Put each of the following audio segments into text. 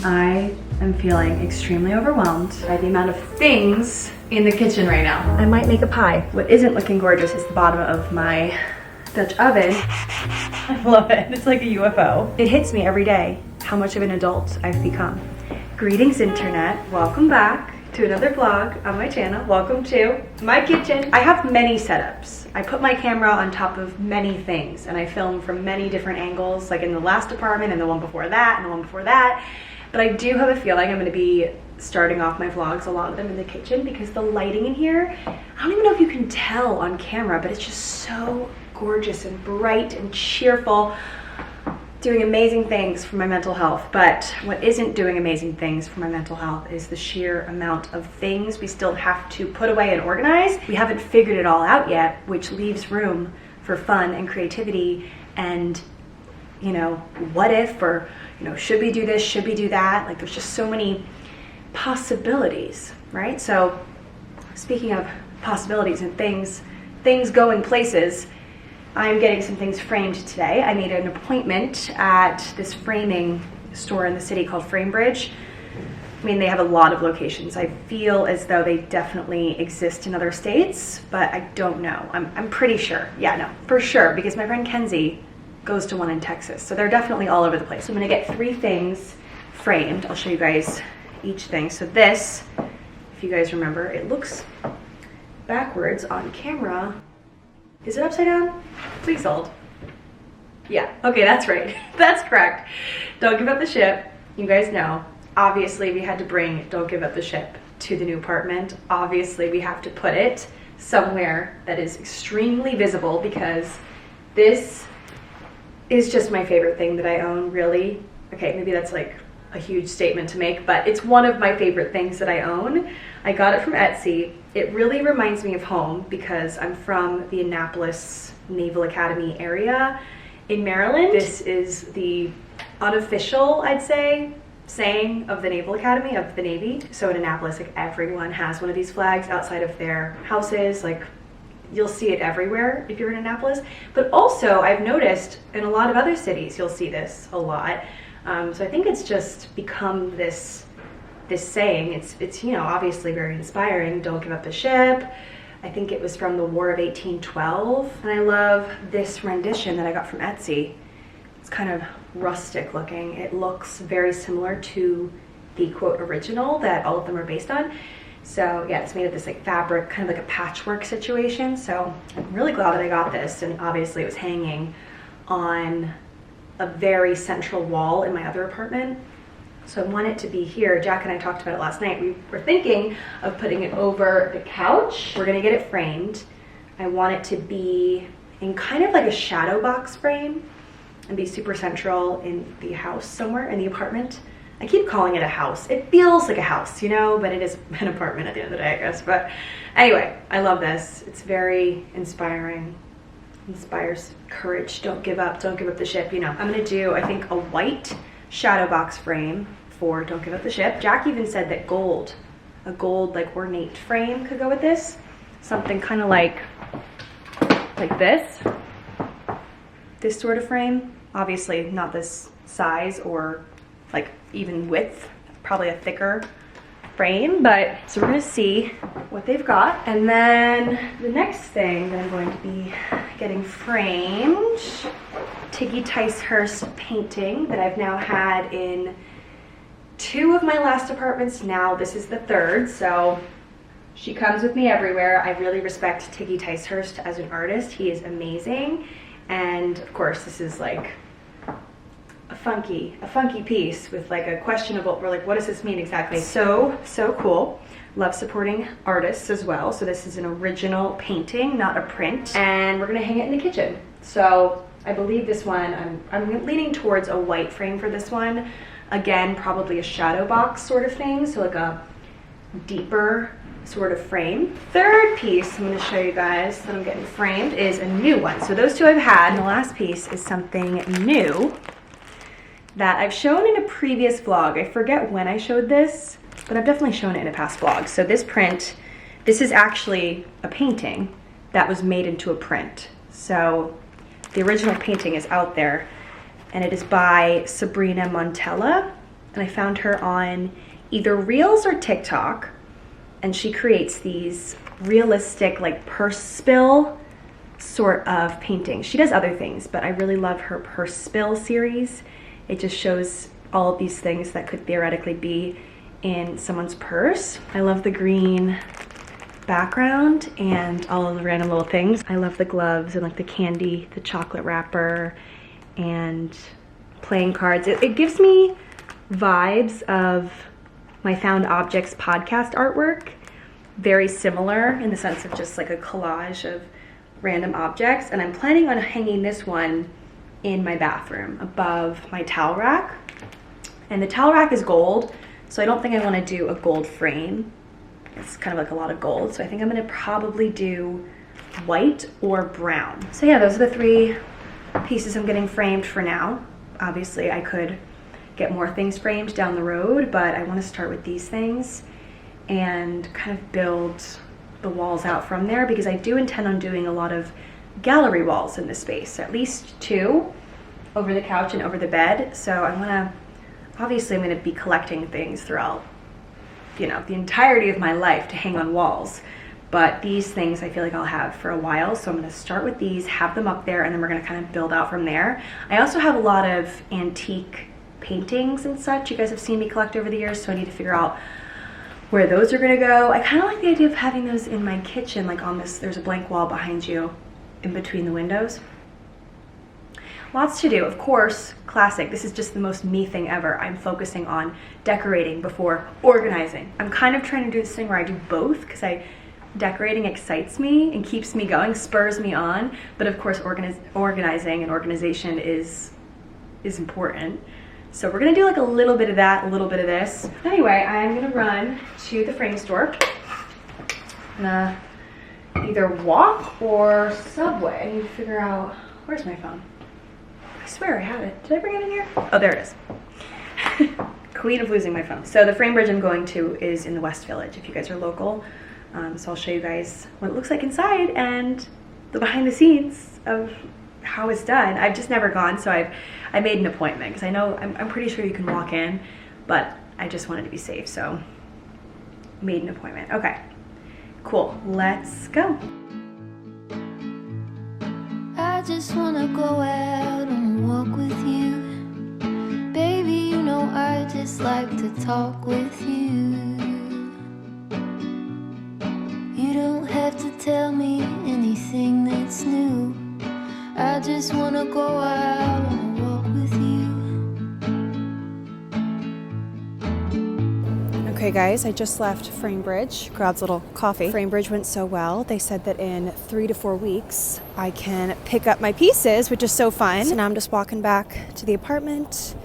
I am feeling extremely overwhelmed by the amount of things in the kitchen right now. I might make a pie. What isn't looking gorgeous is the bottom of my Dutch oven. I love it. It's like a UFO. It hits me every day how much of an adult I've become. Greetings, internet. Welcome back to another vlog on my channel. Welcome to my kitchen. I have many setups. I put my camera on top of many things and I film from many different angles, like in the last apartment and the one before that and the one before that. But I do have a feeling I'm gonna be starting off my vlogs, a lot of them in the kitchen, because the lighting in here, I don't even know if you can tell on camera, but it's just so gorgeous and bright and cheerful, doing amazing things for my mental health. But what isn't doing amazing things for my mental health is the sheer amount of things we still have to put away and organize. We haven't figured it all out yet, which leaves room for fun and creativity and, you know, what if, or, you know, should we do this, should we do that? Like, there's just so many possibilities, right? So speaking of possibilities and things going places, I'm getting some things framed today. I made an appointment at this framing store in the city called Framebridge. I mean, they have a lot of locations. I feel as though they definitely exist in other states, but I don't know. I'm pretty sure. Yeah, no, for sure, because my friend Kenzie goes to one in Texas. So they're definitely all over the place. So I'm gonna get 3 things framed. I'll show you guys each thing. So this, if you guys remember, it looks backwards on camera. Is it upside down? Please hold. Yeah, okay, that's right. That's correct. Don't give up the ship. You guys know, obviously we had to bring Don't Give Up the Ship to the new apartment. Obviously we have to put it somewhere that is extremely visible, because this is just my favorite thing that I own, really. Okay, maybe that's like a huge statement to make, but it's one of my favorite things that I own. I got it from Etsy. It really reminds me of home because I'm from the Annapolis Naval Academy area in Maryland. This is the unofficial, I'd say, saying of the Naval Academy, of the Navy. So in Annapolis, like, everyone has one of these flags outside of their houses. Like, you'll see it everywhere if you're in Annapolis. But also, I've noticed in a lot of other cities, you'll see this a lot. So I think it's just become this saying. It's, you know, obviously very inspiring. Don't give up the ship. I think it was from the War of 1812. And I love this rendition that I got from Etsy. It's kind of rustic looking. It looks very similar to the quote original that all of them are based on. So yeah, it's made of this like fabric, kind of like a patchwork situation. So I'm really glad that I got this. And obviously it was hanging on a very central wall in my other apartment. So I want it to be here. Jack and I talked about it last night. We were thinking of putting it over the couch. We're gonna get it framed. I want it to be in kind of like a shadow box frame and be super central in the house somewhere, in the apartment. I keep calling it a house. It feels like a house, you know, but it is an apartment at the end of the day, I guess. But anyway, I love this. It's very inspiring. Inspires courage. Don't give up the ship, you know. I'm gonna do, I think, a white shadow box frame for Don't Give Up the Ship. Jack even said that a gold like ornate frame could go with this. Something kind of like this sort of frame. Obviously not this size or like even width, probably a thicker frame, but so we're gonna see what they've got. And then the next thing that I'm going to be getting framed, Tiggy Ticehurst painting that I've now had in 2 of my last apartments. Now this is the 3rd, so she comes with me everywhere. I really respect Tiggy Ticehurst as an artist. He is amazing. And of course this is like a funky piece with like a questionable, we're like, what does this mean exactly? So cool. Love supporting artists as well. So this is an original painting, not a print. And we're gonna hang it in the kitchen. So I believe this one, I'm leaning towards a white frame for this one. Again, probably a shadow box sort of thing. So like a deeper sort of frame. 3rd piece I'm gonna show you guys that I'm getting framed is a new one. So those 2 I've had. And the last piece is something new that I've shown in a previous vlog. I forget when I showed this, but I've definitely shown it in a past vlog. So this print, this is actually a painting that was made into a print. So the original painting is out there, and it is by Sabrina Montella. and I found her on either Reels or TikTok, and she creates these realistic like purse spill sort of paintings. She does other things, but I really love her purse spill series. It just shows all of these things that could theoretically be in someone's purse. I love the green background and all of the random little things. I love the gloves and like the candy, the chocolate wrapper, and playing cards. It gives me vibes of my Found Objects podcast artwork. Very similar in the sense of just like a collage of random objects. And I'm planning on hanging this one in my bathroom above my towel rack. And the towel rack is gold, so I don't think I want to do a gold frame. It's kind of like a lot of gold, so I think I'm going to probably do white or brown. So yeah, those are the 3 pieces I'm getting framed for now. Obviously I could get more things framed down the road, but I want to start with these things and kind of build the walls out from there, because I do intend on doing a lot of gallery walls in this space, at least 2 over the couch and over the bed. So I want to, obviously I'm going to be collecting things throughout, you know, the entirety of my life to hang on walls. But these things I feel like I'll have for a while, so I'm going to start with these, have them up there, and then we're going to kind of build out from there. I also have a lot of antique paintings and such you guys have seen me collect over the years, so I need to figure out where those are going to go. I kind of like the idea of having those in my kitchen, like on this, there's a blank wall behind you in between the windows. Lots to do, of course, classic. This is just the most me thing ever. I'm focusing on decorating before organizing. I'm kind of trying to do this thing where I do both, because decorating excites me and keeps me going, spurs me on, but of course organizing and organization is important. So we're gonna do like a little bit of that, a little bit of this. Anyway, I'm gonna run to the frame store. I'm gonna either walk or subway. I need to figure out, where's my phone? I swear I had it. Did I bring it in here? Oh, there it is. Queen of losing my phone. So the frame bridge I'm going to is in the West Village, if you guys are local. So I'll show you guys what it looks like inside and the behind the scenes of how it's done. I've just never gone, so I made an appointment, because I know, I'm pretty sure you can walk in, but I just wanted to be safe, so made an appointment. Okay, cool, let's go. I just wanna go out on a walk with you. Baby, you know I just like to talk with you. You don't have to tell me anything that's new. I just wanna go out on a walk with you. Okay guys, I just left Framebridge, grabbed a little coffee. Framebridge went so well, they said that in 3 to 4 weeks I can pick up my pieces, which is so fun. So now I'm just walking back to the apartment.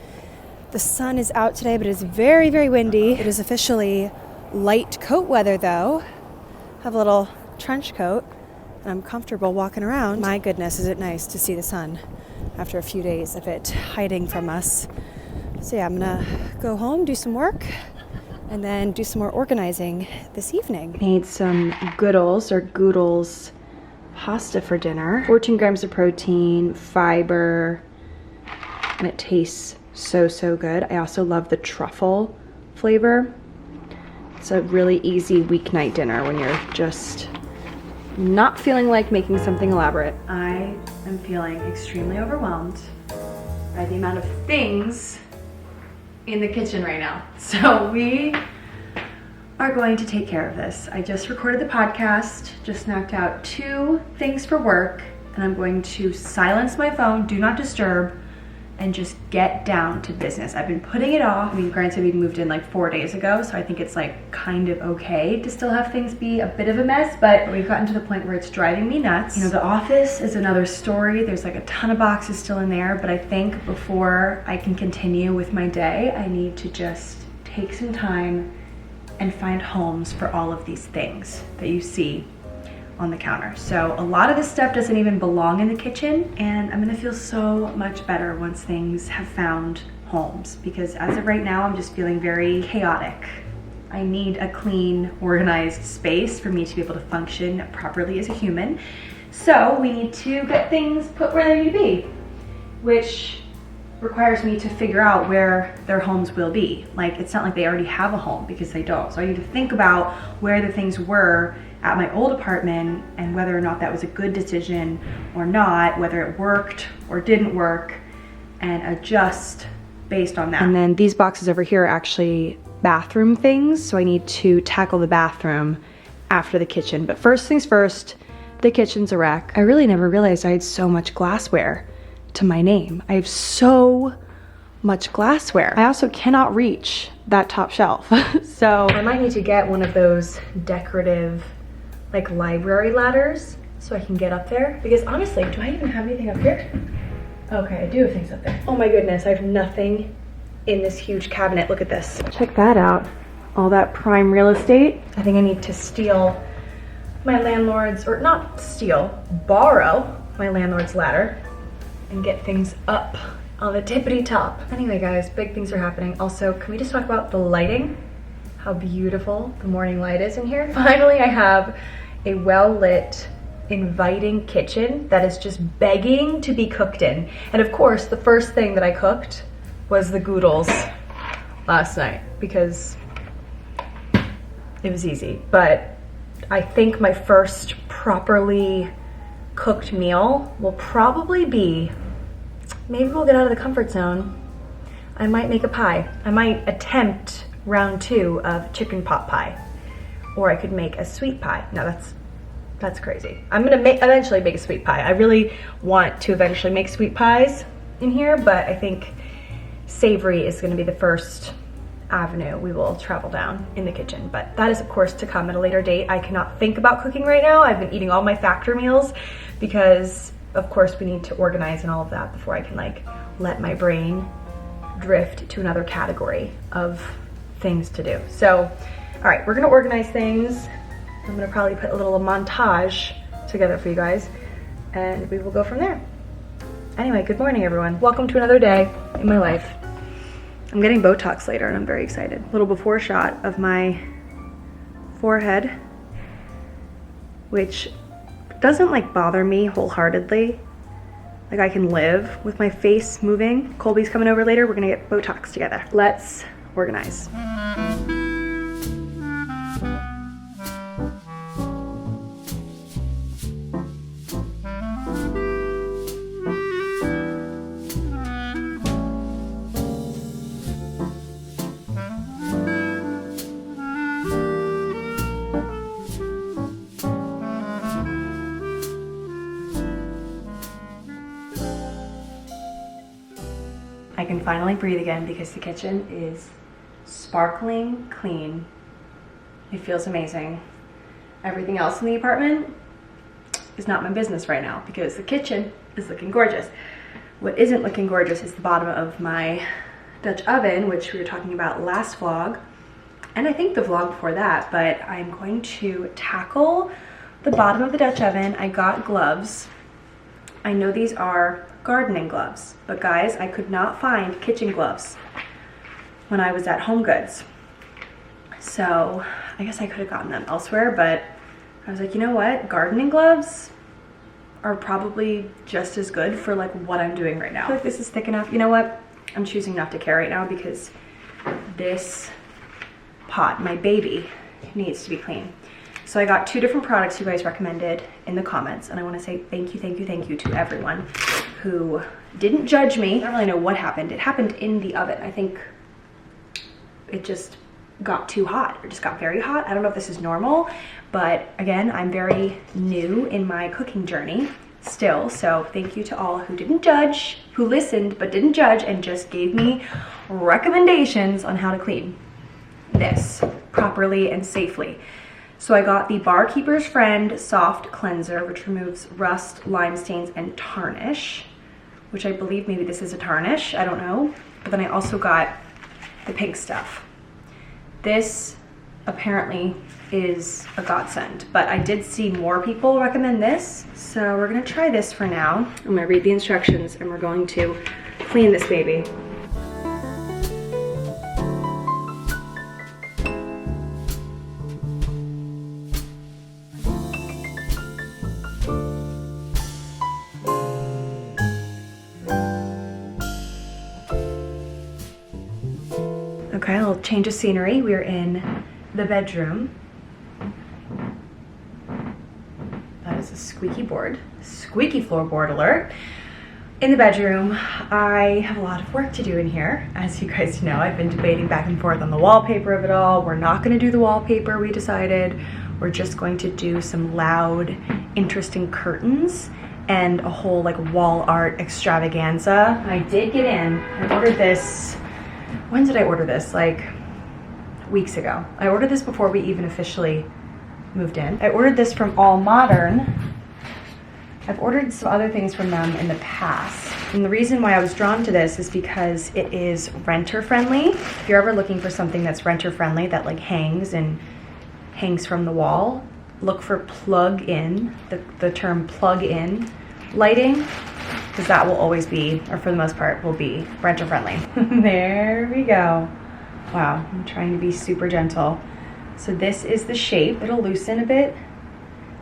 The sun is out today, but it's very, very windy. It is officially light coat weather though. I have a little trench coat and I'm comfortable walking around. My goodness, is it nice to see the sun after a few days of it hiding from us. So yeah, I'm gonna go home, do some work, and then do some more organizing this evening. Made some Goodles pasta for dinner. 14 grams of protein, fiber, and it tastes so, so good. I also love the truffle flavor. It's a really easy weeknight dinner when you're just not feeling like making something elaborate. I am feeling extremely overwhelmed by the amount of things in the kitchen right now. So we are going to take care of this. I just recorded the podcast, just knocked out 2 things for work, and I'm going to silence my phone, do not disturb, and just get down to business. I've been putting it off. I mean, granted, we moved in like 4 days ago, so I think it's like kind of okay to still have things be a bit of a mess, but we've gotten to the point where it's driving me nuts. You know, the office is another story. There's like a ton of boxes still in there, but I think before I can continue with my day, I need to just take some time and find homes for all of these things that you see on the counter. So a lot of this stuff doesn't even belong in the kitchen, and I'm gonna feel so much better once things have found homes, because as of right now, I'm just feeling very chaotic. I need a clean, organized space for me to be able to function properly as a human. So we need to get things put where they need to be, which requires me to figure out where their homes will be. Like, it's not like they already have a home, because they don't. So I need to think about where the things were at my old apartment and whether or not that was a good decision or not, whether it worked or didn't work, and adjust based on that. And then these boxes over here are actually bathroom things, so I need to tackle the bathroom after the kitchen. But first things first, the kitchen's a wreck. I really never realized I had so much glassware to my name. I have so much glassware. I also cannot reach that top shelf. So I might need to get one of those decorative, like, library ladders so I can get up there. Because honestly, do I even have anything up here? Okay, I do have things up there. Oh my goodness, I have nothing in this huge cabinet. Look at this. Check that out. All that prime real estate. I think I need to steal my landlord's, or not steal, borrow my landlord's ladder and get things up on the tippity top. Anyway guys, big things are happening. Also, can we just talk about the lighting? How beautiful the morning light is in here. Finally, I have a well-lit, inviting kitchen that is just begging to be cooked in. And of course, the first thing that I cooked was the Goodles last night because it was easy. But I think my first properly cooked meal will probably be, maybe we'll get out of the comfort zone. I might make a pie. I might attempt round 2 of chicken pot pie. Or I could make a sweet pie. No, that's crazy. I'm gonna eventually make a sweet pie. I really want to eventually make sweet pies in here, but I think savory is gonna be the first avenue we will travel down in the kitchen. But that is of course to come at a later date. I cannot think about cooking right now. I've been eating all my factor meals because of course we need to organize and all of that before I can like let my brain drift to another category of things to do. So, all right, we're gonna organize things. I'm gonna probably put a little montage together for you guys and we will go from there. Anyway, good morning everyone. Welcome to another day in my life. I'm getting Botox later and I'm very excited. Little before shot of my forehead, which doesn't like bother me wholeheartedly. Like I can live with my face moving. Colby's coming over later. We're gonna get Botox together. Let's organize. I can finally breathe again because the kitchen is sparkling clean. It feels amazing. Everything else in the apartment is not my business right now because the kitchen is looking gorgeous. What isn't looking gorgeous is the bottom of my Dutch oven, which we were talking about last vlog, and I think the vlog before that, but I'm going to tackle the bottom of the Dutch oven. I got gloves. I know these are gardening gloves, but guys, I could not find kitchen gloves when I was at Home Goods. So I guess I could have gotten them elsewhere, but I was like, you know what? Gardening gloves are probably just as good for like what I'm doing right now. I feel like this is thick enough. You know what? I'm choosing not to care right now because this pot, my baby, needs to be clean. So I got 2 different products you guys recommended in the comments, and I want to say thank you to everyone who didn't judge me. I don't really know what happened. It happened in the oven. I think it just got too hot, or just got very hot. I don't know if this is normal, but again, I'm very new in my cooking journey still, so thank you to all who didn't judge, who listened but didn't judge, and just gave me recommendations on how to clean this properly and safely. So I got the Barkeeper's Friend Soft Cleanser, which removes rust, lime stains, and tarnish, which I believe maybe this is a tarnish, I don't know. But then I also got the pink stuff. This apparently is a godsend, but I did see more people recommend this, so we're gonna try this for now. I'm gonna read the instructions and we're going to clean this baby. change of scenery. We're in the bedroom. That is a squeaky board. Squeaky floorboard alert. In the bedroom, I have a lot of work to do in here. As you guys know, I've been debating back and forth on the wallpaper of it all. We're not gonna do the wallpaper, we decided. We're just going to do some loud, interesting curtains and a whole like wall art extravaganza. I did get in, I ordered this, when did I order this? Like weeks ago. I ordered this before we even officially moved in. I ordered this from All Modern. I've ordered some other things from them in the past. And the reason why I was drawn to this is because it is renter friendly. If you're ever looking for something that's renter friendly that like hangs from the wall, look for plug in, the term plug in lighting, because that will always be, or for the most part, will be renter friendly. There we go. Wow, I'm trying to be super gentle. So this is the shape. It'll loosen a bit.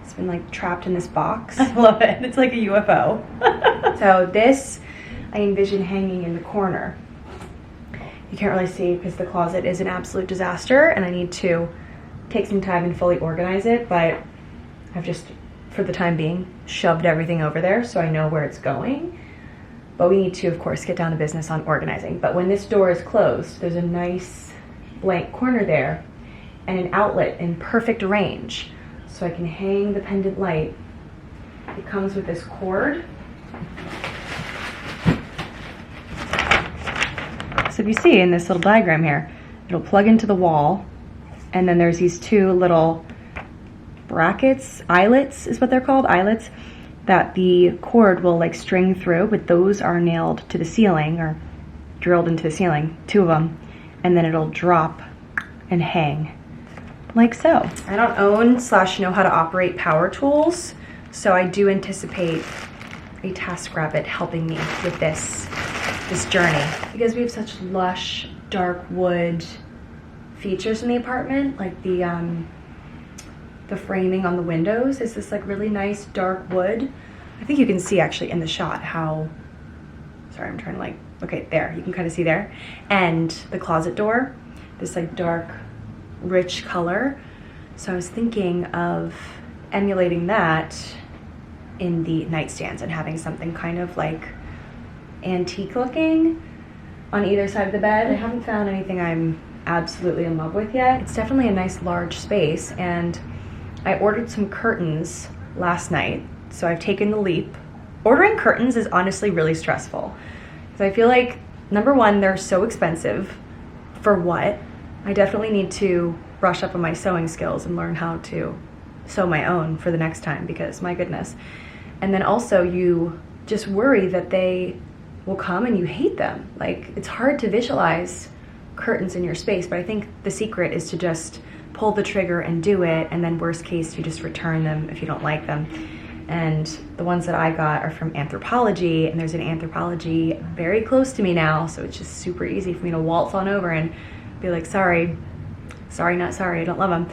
It's been like trapped in this box. I love it. It's like a UFO. So this I envision hanging in the corner. You can't really see because the closet is an absolute disaster and I need to take some time and fully organize it, but I've just, for the time being, shoved everything over there so I know where it's going. But we need to, of course, get down to business on organizing. But when this door is closed, there's a nice blank corner there and an outlet in perfect range. So I can hang the pendant light. It comes with this cord. So if you see in this little diagram here, it'll plug into the wall, and then there's these two little brackets, eyelets is what they're called, eyelets, that the cord will like string through, but those are nailed to the ceiling or drilled into the ceiling, two of them, and then it'll drop and hang. Like so. I don't own / know how to operate power tools, so I do anticipate a TaskRabbit helping me with this journey. Because we have such lush, dark wood features in the apartment, like the framing on the windows is this like really nice dark wood. I think you can see actually in the shot how, sorry, I'm trying to like, okay, there, you can kind of see there. And the closet door, this like dark, rich color. So I was thinking of emulating that in the nightstands and having something kind of like antique looking on either side of the bed. I haven't found anything I'm absolutely in love with yet. It's definitely a nice large space, and I ordered some curtains last night, so I've taken the leap. Ordering curtains is honestly really stressful because I feel like, number one, they're so expensive. For what? I definitely need to brush up on my sewing skills and learn how to sew my own for the next time, because my goodness. And then also you just worry that they will come and you hate them. Like, it's hard to visualize curtains in your space, but I think the secret is to just pull the trigger and do it, and then worst case you just return them if you don't like them. And the ones that I got are from Anthropologie, and there's an Anthropologie very close to me now, so it's just super easy for me to waltz on over and be like, sorry, not sorry, I don't love them.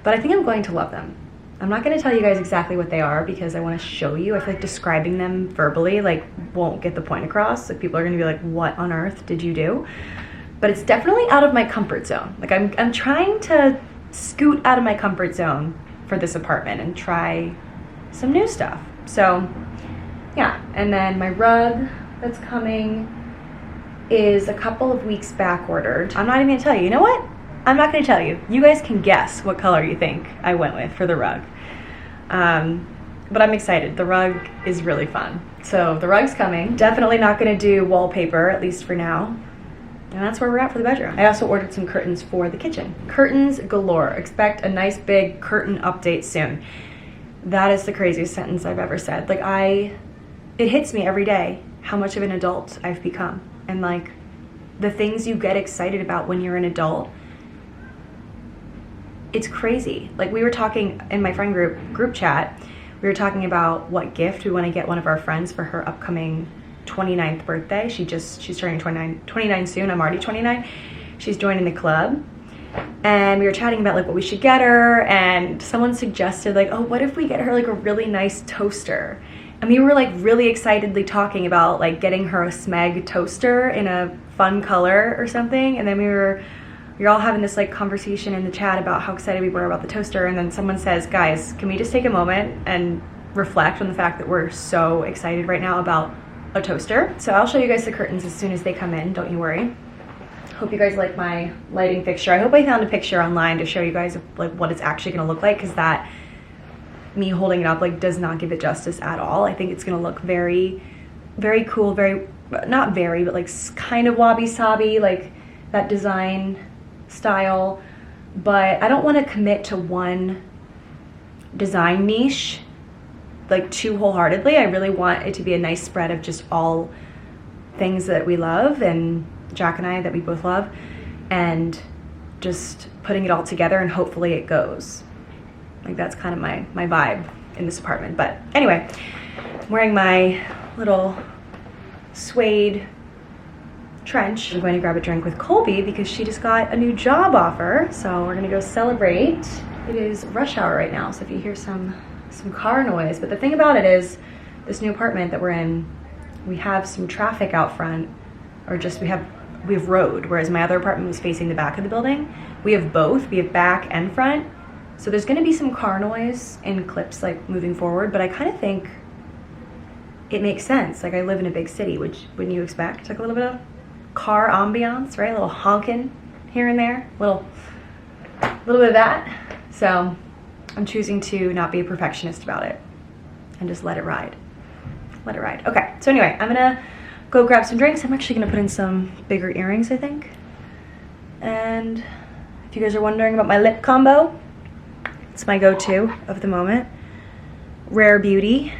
But I think I'm going to love them. I'm not going to tell you guys exactly what they are because I want to show you. I feel like describing them verbally like won't get the point across. Like, people are going to be like, what on earth did you do? But it's definitely out of my comfort zone. Like, I'm trying to scoot out of my comfort zone for this apartment and try some new stuff. So yeah, and then my rug that's coming is a couple of weeks back ordered. I'm not even gonna tell you. You know what? I'm not gonna tell you. You guys can guess what color you think I went with for the rug. But I'm excited. The rug is really fun. So the rug's coming. Definitely not gonna do wallpaper, at least for now. And that's where we're at for the bedroom. I also ordered some curtains for the kitchen. Curtains galore. Expect a nice big curtain update soon. That is the craziest sentence I've ever said. Like, it hits me every day how much of an adult I've become. And like, the things you get excited about when you're an adult, it's crazy. Like, we were talking in my friend group chat, we were talking about what gift we want to get one of our friends for her upcoming 29th birthday. She's turning 29 soon. I'm already 29. She's joining the club. And we were chatting about like what we should get her, and someone suggested like, oh, what if we get her like a really nice toaster? And we were like really excitedly talking about like getting her a Smeg toaster in a fun color or something. And then we were You're all having this like conversation in the chat about how excited we were about the toaster, and then someone says, guys, can we just take a moment and reflect on the fact that we're so excited right now about a toaster? So I'll show you guys the curtains as soon as they come in, don't you worry. Hope you guys like my lighting fixture. I hope I found a picture online to show you guys like what it's actually gonna look like, because that, me holding it up, like does not give it justice at all. I think it's gonna look very, very cool, very, not very, but like kind of wabi-sabi, like that design style. But I don't wanna commit to one design niche like too wholeheartedly. I really want it to be a nice spread of just all things that we love, and Jack and I that we both love, and just putting it all together, and hopefully it goes. Like that's kind of my vibe in this apartment. But anyway, I'm wearing my little suede trench. I'm going to grab a drink with Colby because she just got a new job offer, so we're gonna go celebrate. It is rush hour right now, so if you hear some car noise, but the thing about it is this new apartment that we're in, we have some traffic out front, or just we have road, whereas my other apartment was facing the back of the building. We have both, we have back and front, so there's gonna be some car noise in clips like moving forward, but I kind of think it makes sense. Like I live in a big city, which wouldn't you expect like a little bit of car ambiance, right? A little honking here and there, little bit of that. So I'm choosing to not be a perfectionist about it and just let it ride. Let it ride. Okay, so anyway, I'm gonna go grab some drinks. I'm actually gonna put in some bigger earrings, I think. And if you guys are wondering about my lip combo, it's my go-to of the moment. Rare Beauty.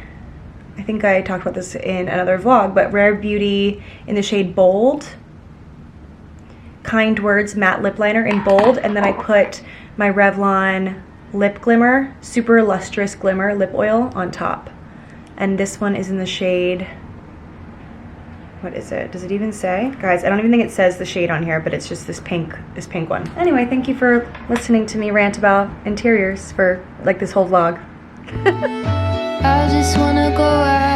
I think I talked about this in another vlog, but Rare Beauty in the shade Bold. Kind Words matte lip liner in Bold, and then I put my Revlon Lip Glimmer, Super Lustrous Glimmer lip oil on top. And this one is in the shade, what is it? Does it even say? Guys, I don't even think it says the shade on here, but it's just this pink one. Anyway, thank you for listening to me rant about interiors for like this whole vlog. I just wanna go out